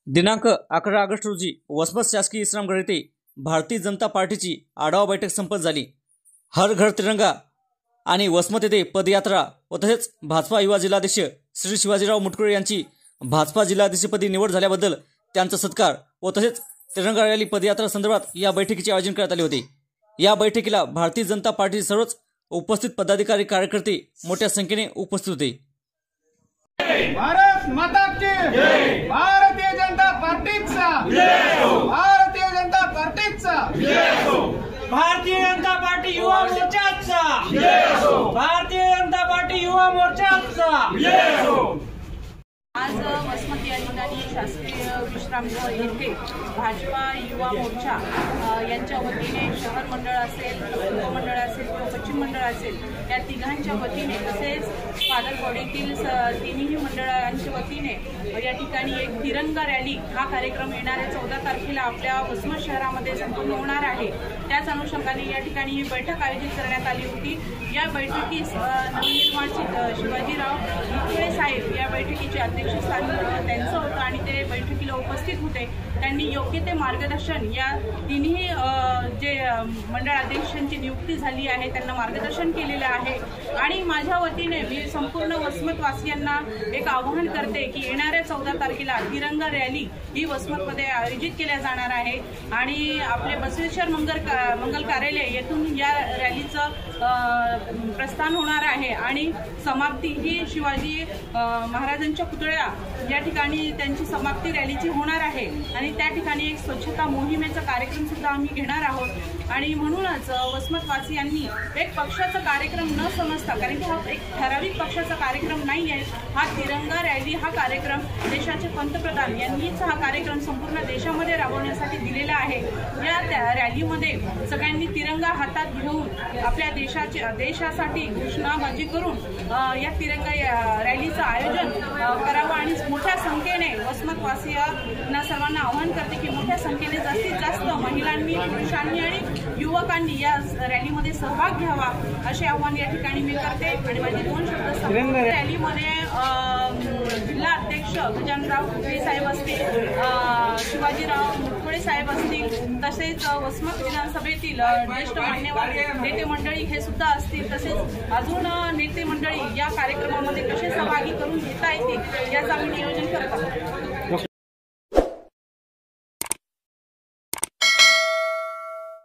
दिनांक 11 ऑगस्ट रोजी वसमत शासकीय इस्लामगड येथे भारतीय जनता पार्टीची आढावा बैठक संपन्न झाली। हर घर तिरंगा आणि वसमत येथे पदयात्रा व तसेच भाजपा युवा जिल्हाध्यक्ष श्री शिवाजीराव मुटकुळे यांची भाजपा जिल्हाध्यक्षपदी निवड झाल्याबद्दल त्यांचा सत्कार व तसेच तिरंगा रॅली पदयात्रा संदर्भात या बैठकीचे आयोजन करण्यात आले होते। या बैठकीला भारतीय जनता पार्टीचे सर्वच उपस्थित पदाधिकारी कार्यकर्ते मोठ्या संख्येने उपस्थित होते। भारत माता की जय। भारतीय जनता पार्टीचा जय हो। भारतीय जनता पार्टीचा जय हो। भारतीय जनता पार्टी युवा मोर्चाचा जय हो। भारतीय जनता पार्टी युवा मोर्चाचा जय हो। आज वसमत या ठिकाणी शासकीय विश्रामगृह येथे भाजपा युवा मोर्चा यांच्या वतीने शहर मंडळ असेल, उपमंडळ असेल किंवा पश्चिम मंडळ असेल या तिघांच्या वतीने तसेच फादरबॉडीतील तिन्ही मंडळांच्या वतीने या ठिकाणी एक तिरंगा रॅली हा कार्यक्रम येणाऱ्या 14 तारखेला आपल्या वसमत शहरामध्ये संपन्न होणार आहे। त्याच अनुषंगाने या ठिकाणी ही बैठक आयोजित करण्यात आली होती। या बैठकीस नवनिर्वाचित शिवाजीराव मुटकुळे साहेब या बैठकीचे अध्यक्षस्थान त्यांचं होतं आणि ते बैठकीला उपस्थित होते। त्यांनी योग्य ते मार्गदर्शन या तिन्ही जे मंडळ अध्यक्षांची नियुक्ती झाली आहे त्यांना मार्गदर्शन केलेलं आहे। आणि माझ्या वतीने मी संपूर्ण वसमतवासियांना एक आवाहन करते की येणाऱ्या 14 तारखेला तिरंगा रॅली ही वसमतमध्ये आयोजित केल्या जाणार आहे आणि आपले बसवेश्वर मंगल कार्यालय येथून या रॅलीचं प्रस्थान होणार आहे आणि समाप्ती ही शिवाजी महाराजांच्या पुतळ्या या ठिकाणी त्यांची समाप्ती रॅलीची होणार आहे आणि त्या ठिकाणी एक स्वच्छता मोहिमेचा कार्यक्रम सुद्धा आम्ही घेणार आहोत। आणि म्हणूनच वसमतवासियांनी एक पक्षाचा कार्यक्रम न समजता, कारण की हा एक ठराविक पक्षाचा कार्यक्रम नाही आहे, हा तिरंगा रॅली हा कार्यक्रम देशाचे पंतप्रधान यांनीच हा कार्यक्रम संपूर्ण देशामध्ये राबवण्यासाठी दिलेला आहे। या रॅलीमध्ये सगळ्यांनी तिरंगा हातात घेऊन आपल्या देशासाठी घोषणाबाजी करून या तिरंगा रॅलीचं आयोजन करावं आणि मोठ्या संख्येने वसमतवासियांना सर्वांना आवाहन करते की मोठ्या संख्येने जास्तीत जास्त महिलांनी, पुरुषांनी आणि युवकांनी या रॅलीमध्ये सहभाग घ्यावा असे आवाहन या ठिकाणी मी करते। आणि माझे 2 शब्द रॅलीमध्ये जिल्हा अध्यक्ष गजाननराव कुकडे साहेब असतील, शिवाजीराव मुटकुळे साहेब असतील, तसेच वसमत विधानसभेतील ज्येष्ठ मान्यवर नेते मंडळी हे सुद्धा असतील, तसेच अजून नेते मंडळी या कार्यक्रमामध्ये कसे सहभागी करून घेता येतील याचं आम्ही नियोजन करत आहोत।